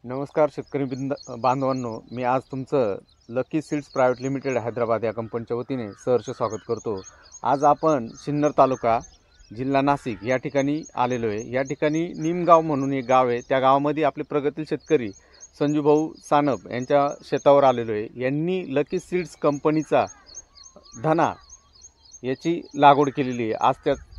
नमस्कार शेतकरी बांधवांनो, मी आज तुमचं lucky seeds private limited Hyderabad या कंपनीच्या वतीने सहर्ष स्वागत करतो। आज आपण सिन्नर तालुका जिल्हा नाशिक या ठिकाणी आलेलो आहे। या ठिकाणी निमगाव म्हणून एक गाव आहे। त्या गावामध्ये आपले प्रगतील शेतकरी संजूभाऊ सानप यांच्या शेतावर आलेलो आहे। यांनी लकी सीड्स कंपनीचा धना याची लागवड केलेली आहे। आज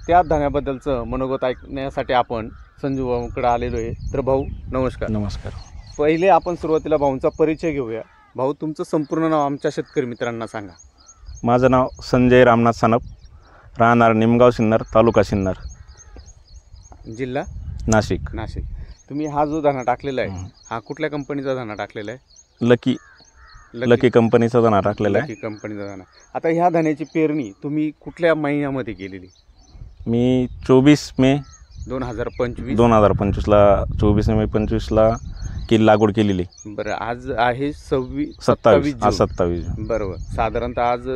त्या धन्याबद्दलचं मनोगत ऐकण्यासाठी आपण संजू भाऊंकडे आलेलो आहे। तर भाऊ नमस्कार। नमस्कार। पहिले आपण सुरुवातीला भाऊंचा परिचय घेऊया। भाऊ, तुमचं संपूर्ण नाव आमच्या शेतकरी मित्रांना सांगा। माझं नाव संजय रामनाथ सानप, राहणार निमगाव सिन्नर, तालुका सिन्नर, जिल्हा नाशिक। नाशिक। तुम्ही हा जो धना टाकलेला आहे हा कुठल्या कंपनीचा धना टाकलेला आहे? लकी कंपनीचा धना टाकलेला आहे। लकी कंपनीचा धना। आता ह्या धन्याची पेरणी तुम्ही कुठल्या महिन्यामध्ये केलेली? मी 24 मे 2025 ला 24 मे 25 की लागवड केलेली। बरं, आज आहे 27 जून। बरोबर, साधारणतः आज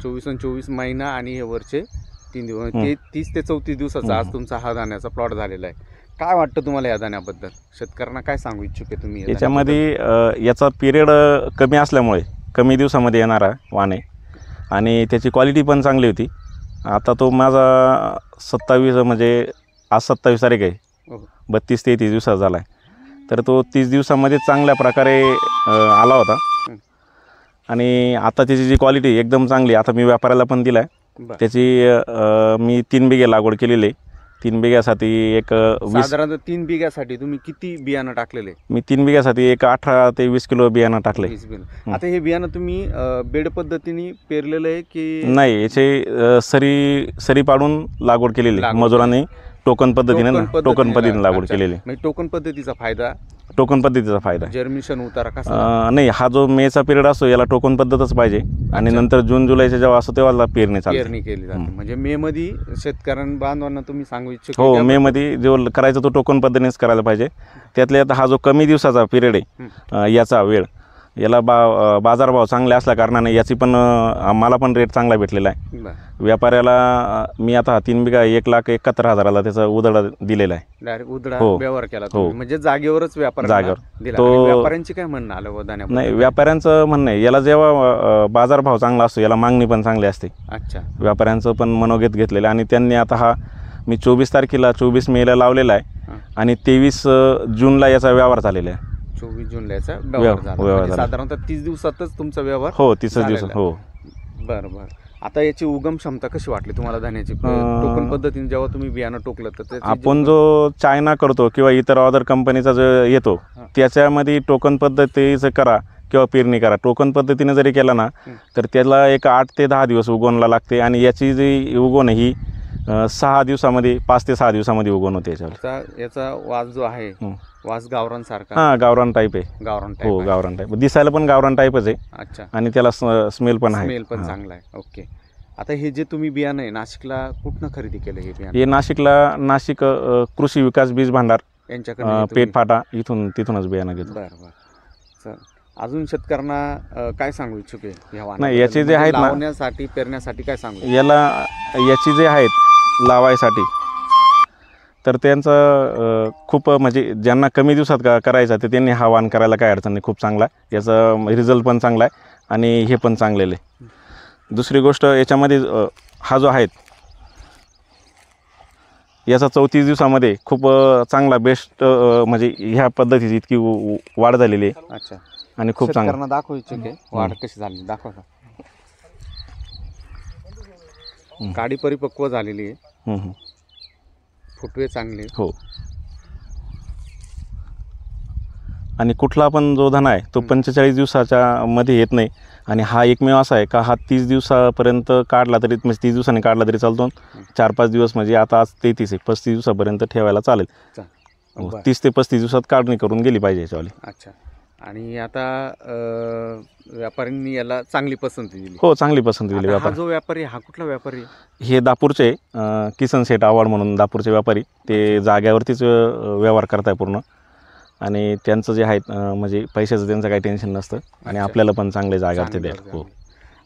24 आणि 24 महिना आणि हे वरचे 3 दिवस, 30 ते 34 दिवसाचा आज तुमचा हा धान्याचा प्लॉट झालेला आहे। काय वाटतं तुम्हाला या धान्याबद्दल? शेतकऱ्यांना काय सांगू इच्छुक आहे तुम्ही? याच्यामध्ये याचा पिरियड कमी असल्यामुळे कमी दिवसामध्ये येणारा वाणे आणि त्याची क्वालिटी पण चांगली होती। आता तो माझा 27 म्हणजे आज 27 तारीख आहे, 32 ते 30 दिवसाचा झाला आहे। तर तो 30 दिवसामध्ये चांगल्या प्रकारे आला होता आणि आता त्याची जी क्वालिटी एकदम चांगली। आता मी व्यापाऱ्याला पण दिला आहे। त्याची मी 3 बिघे लागवड केलेली आहे। 3 बिघ्यासाठी एक साधारणतः 3 बिघ्यासाठी तुम्ही किती बियाणं टाकलेले? मी 3 बिघ्यासाठी एक 18 ते 20 किलो बियाणं टाकले। आता हे बियाणं तुम्ही बेड पद्धतीने पेरलेलं आहे की नाही? याचे सरी पाडून लागवड केलेली, मजुरांनी टोकन पद्धतीने लागवड केलेली। टोकन पद्धतीचा फायदा जर्मिनेशन उतारा कसा? नाही, हा जो मेचा पिरियड असतो याला टोकन पद्धतच पाहिजे आणि नंतर जून जुलैच्या जेव्हा असतो तेव्हा पेरणी केली जाते। म्हणजे मे मध्ये शेतकऱ्यांना बांधवांना तुम्ही सांगू इच्छित? हो, मे मध्ये जो करायचा तो टोकन पद्धतीनेच करायला पाहिजे। त्यातल्या हा जो कमी दिवसाचा पिरियड आहे याचा वेळ, याला बाजारभाव चांगले असल्या कारणाने याची पण आम्हाला पण रेट चांगला भेटलेला आहे। व्यापाऱ्याला मी आता 3 बिघा 1,71,000 त्याचा उधळा दिलेला आहे। डायरेक्ट उधळा व्यवहार केला म्हणजे जागेवरच जागेवर तो व्यापाऱ्यांची काय म्हणणं आलं? नाही, व्यापाऱ्यांचं म्हणणं आहे याला जेव्हा बाजारभाव चांगला असतो याला मागणी पण चांगली असते। अच्छा, व्यापाऱ्यांचं पण मनोगत घेतलेलं आणि त्यांनी आता हा मी 24 तारखेला 24 मेला लावलेला आहे आणि 23 जूनला याचा व्यवहार झालेला आहे। 24 जूनला याचा व्यवहार झाला। साधारणतः 30 दिवसातच तुमचा व्यवहार? हो, 30 दिवसात। हो, बरं बरं। आता याची उगम क्षमता कशी वाटली तुम्हाला धान्याची? टोकन पद्धतीने जेव्हा तुम्ही बियाणं टोकलं तर आपण जो चायना करतो किंवा इतर अदर कंपनीचा जो येतो त्याच्यामध्ये टोकन पद्धतीचं करा किंवा पेरणी करा। टोकन पद्धतीने जरी केला ना तर त्याला एक 8 ते 10 दिवस उगवणला लागते आणि याची जी उगवण ही 6 दिवसामध्ये 5 ते 6 दिवसामध्ये उगवण होते। याचा वास जो आहे वास गावरान सारखा? हां, गावरान टाईप आहे। हो, गावरान टाईप दिसायला पण गावरान टाईपच आहे। अच्छा, आणि त्याला स्मेल पण आहे। स्मेल पण चांगला आहे। ओके। आता हे जे तुम्ही बियाणं आहे नाशिकला कुठनं खरेदी केलं हे बियाणं? हे नाशिक कृषी विकास बीज भांडार यांच्याकडे पेठफाटा तिथूनच बियाणं घेतो। बरं बरं। चल, अजून शेतकऱ्यांना काय सांगू इच्छुक आहे? नाही, याचे जे आहेत लावण्यासाठी पेरण्यासाठी काय सांगू? याची जे आहेत लावायसाठी तर त्यांचं खूप म्हणजे ज्यांना कमी दिवसात करायचं तर त्यांनी हा वाण करायला काय अडचण नाही। खूप चांगला आहे, याचा रिझल्ट पण चांगला आहे आणि हे पण चांगलेलं आहे। दुसरी गोष्ट याच्यामध्ये हा जो आहे याचा 34 दिवसामध्ये खूप चांगला बेस्ट म्हणजे ह्या पद्धतीची इतकी वाढ झालेली आहे। अच्छा, आणि खूप चांगला दाखवू इच्छुक आहे वाढ कशी झाली दाखवा। काडी परिपक्व झालेली आहे, फुटवे चांगले। हो, आणि कुठला पण जो धना आहे तो 45 दिवसाच्या मध्ये येत नाही आणि हा एकमेव असा आहे का हा 30 दिवसापर्यंत काढला तरी म्हणजे 30 दिवसांनी काढला तरी चालतो। 4-5 दिवस म्हणजे आता आज 33 आहे, 35 दिवसापर्यंत ठेवायला चालेल। 30 ते 35 दिवसात काढणी करून गेली पाहिजे याच्यावाली। अच्छा, आणि आता व्यापाऱ्यांनी याला चांगली पसंती दिली? हो, चांगली पसंती दिली। हा जो व्यापारी हा कुठला व्यापारी? हे दापूरचे किसन सेठ आव्हाड म्हणून दापूरचे व्यापारी, ते जाग्यावरतीच व्यवहार करताय पूर्ण आणि त्यांचं जे आहेत म्हणजे पैशाचं त्यांचं काही टेन्शन नसतं आणि आपल्याला पण चांगले जाग्यावरती द्यायला। हो,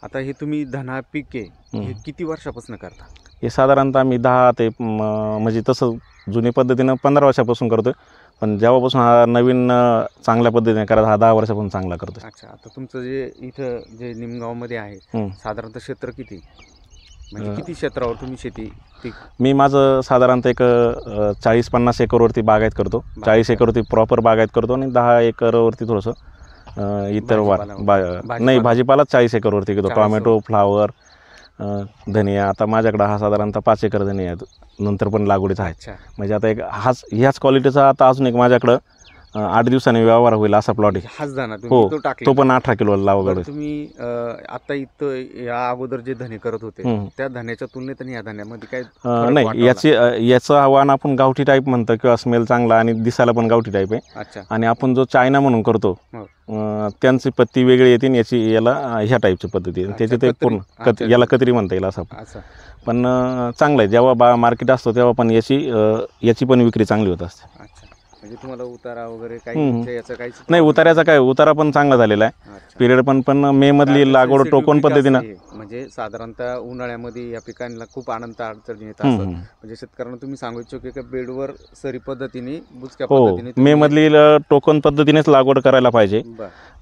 आता हे तुम्ही धना पीक आहे हे किती वर्षापासून करता? हे साधारणतः मी 10 ते म्हणजे तसं जुनी पद्धतीनं 15 वर्षापासून करतोय, पण जेव्हापासून हा नवीन चांगल्या पद्धतीने करायचा, हा 10 वर्षापासून चांगला करतो. अच्छा, आता तुमचं जे इथं जे निमगावमध्ये आहे साधारणतः क्षेत्र किती, म्हणजे किती क्षेत्रावर तुम्ही शेती पीक? मी माझं साधारणतः एक 40-50 एकरवरती बागायत करतो. 40 एकरवरती प्रॉपर बागायत करतो आणि 10 एकरवरती थोडंसं इतर नाही, भाजीपालाच 40 एकरवरती घेतो. टोमॅटो, फ्लावर, धनिया. आता माझ्याकडं हा साधारणतः 5 एकर धनिया आहे, नंतर पण लागवडीचा आहे. अच्छा, म्हणजे आता एक ह्याच क्वालिटीचा आता अजून एक माझ्याकडं 8 दिवसांनी व्यवहार होईल असा प्लॉट आहे. हाच दाना हो, तुम्ही तो टाकला? तो पण 18 किलो लागवड आहे. तुम्ही आता इथं या अगोदर जे धने करत होते त्या धन्याच्या तुलनेत आणि या धन्यामध्ये काय फरक नाही, वाटला? याचं आव्हान आपण गावठी टाईप म्हणतो किंवा स्मेल चांगला आणि दिसायला पण गावठी टाईप आहे. अच्छा, आणि आपण जो चायना म्हणून करतो हो. त्यांची पत्ती वेगळी येते आणि याला ह्या टाईपची पद्धती आहे. त्याची ते कतरी. पूर्ण याला कतरी म्हणता येईल असं. अच्छा, पण चांगलं आहे. जेव्हा मार्केट असतो तेव्हा पण याची पण विक्री चांगली होत असते. अच्छा, म्हणजे तुम्हाला उतारा वगैरे काही याचं काहीच नाही, उतार्याचा काय, उतारा पण चांगला झालेला आहे. अच्छा. पिरियड पण मे मधली लागवड टोकन पद्धतीनं. म्हणजे साधारणतः उन्हाळ्यामध्ये या पिकांना खूप अनंत अडचणी येत असतात. म्हणजे शेतकऱ्यांना तुम्ही सांगू इच्छितो की बेडवर सरी पद्धतीने बुचक्या पद्धतीने मे मधली टोकन पद्धतीनेच लागवड करायला पाहिजे.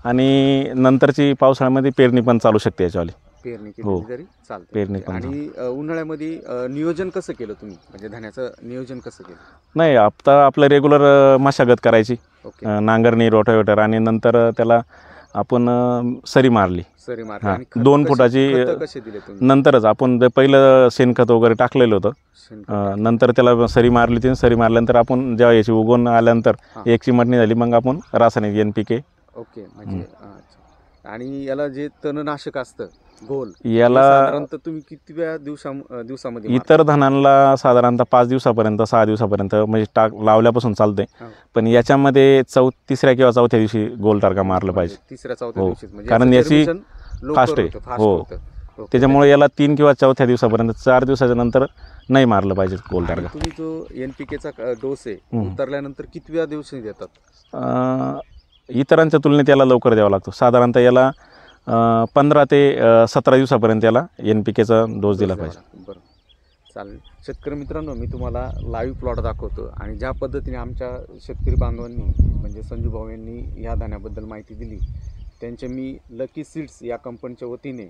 आणि नंतरची पावसाळ्यामध्ये पेरणी पण चालू शकते याच्यावाली. पेरणी केली तरी चालते. पेरणी पण. आणि उन्हाळ्यामध्ये नियोजन कसं केलं तुम्ही, म्हणजे धान्याचं नियोजन कसं केलं? नाही, आता आपलं रेग्युलर मशागत करायची, ओके, नांगरणी, रोटावेटर, आणि नंतर त्याला आपण सरी मारली. सरी मारली. हां, आणि खतं 2 फुटाची. खतं कसे दिले तुम्ही? नंतरच आपण पहिलं शेणखत वगैरे टाकलेलं होतं. शेणखत. नंतर त्याला सरी मारली. ती सरी मारल्यानंतर आपण जेव्हा याची उगवून आल्यानंतर एक चिमटणी झाली, मग आपण रासायनिक NPK. ओके, म्हणजे अच्छा. आणि याला जे तणनाशक असतं गोल, याला साधारणतः तुम्ही किती दिवसामध्ये इतर धानांना साधारणतः 5 दिवसापर्यंत, 6 दिवसापर्यंत म्हणजे लावल्यापासून चालते. पण याच्यामध्ये 3ऱ्या किंवा 4थ्या दिवशी गोल टारका मारलं पाहिजे. 3ऱ्या-4थ्या दिवशी, म्हणजे कारण याची फास्ट आहे. हो, त्याच्यामुळे याला 3 किंवा 4थ्या दिवसापर्यंत, 4 दिवसाच्या नंतर नाही मारलं पाहिजे गोल टारका. तुम्ही जो NPKचा डोस आहे उतरल्यानंतर कितव्या दिवशी देतात? इतरांच्या तुलनेत याला लवकर द्यावा लागतो. साधारणतः याला 15 ते 17 दिवसापर्यंत याला NPKचा डोस दिला पाहिजे. बरं, चालेल. शेतकरी मित्रांनो, मी तुम्हाला लाईव्ह प्लॉट दाखवतो आणि ज्या पद्धतीने आमच्या शेतकरी बांधवांनी म्हणजे संजू भाऊ यांनी या धान्याबद्दल माहिती दिली, त्यांचे मी लकी सीड्स या कंपनीच्या वतीने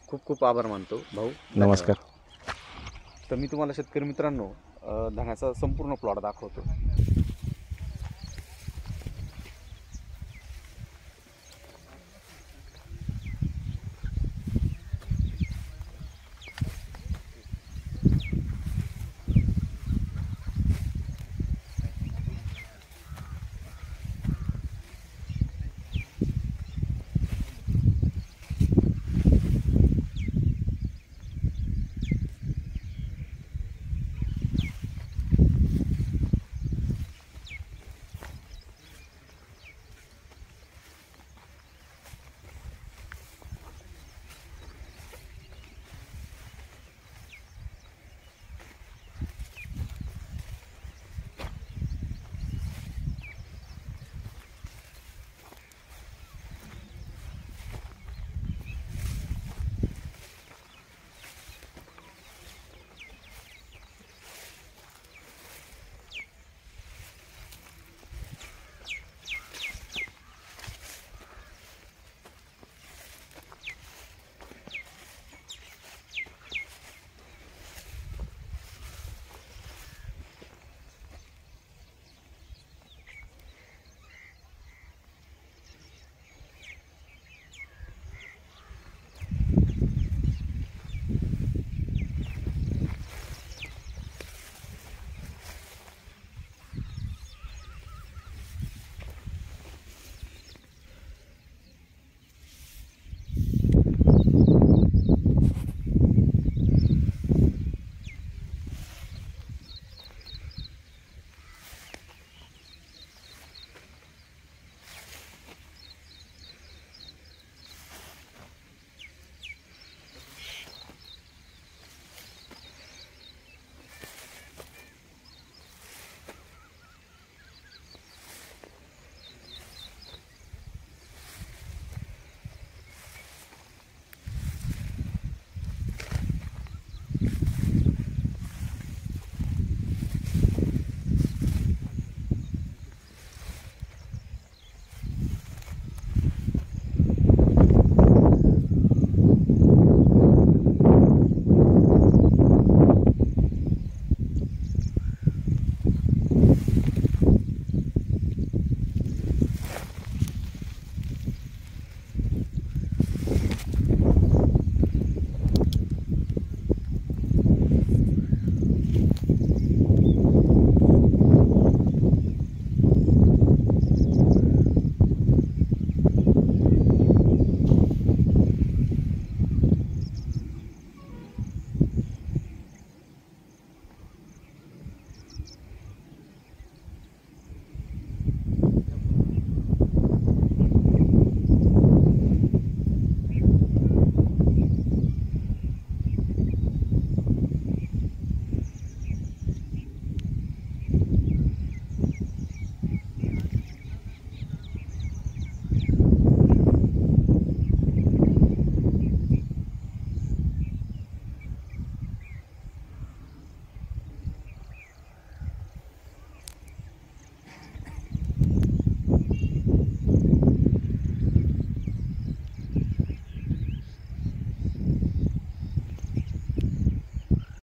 खूप खूप आभार मानतो. भाऊ नमस्कार. तर मी तुम्हाला शेतकरी मित्रांनो धान्याचा संपूर्ण प्लॉट दाखवतो.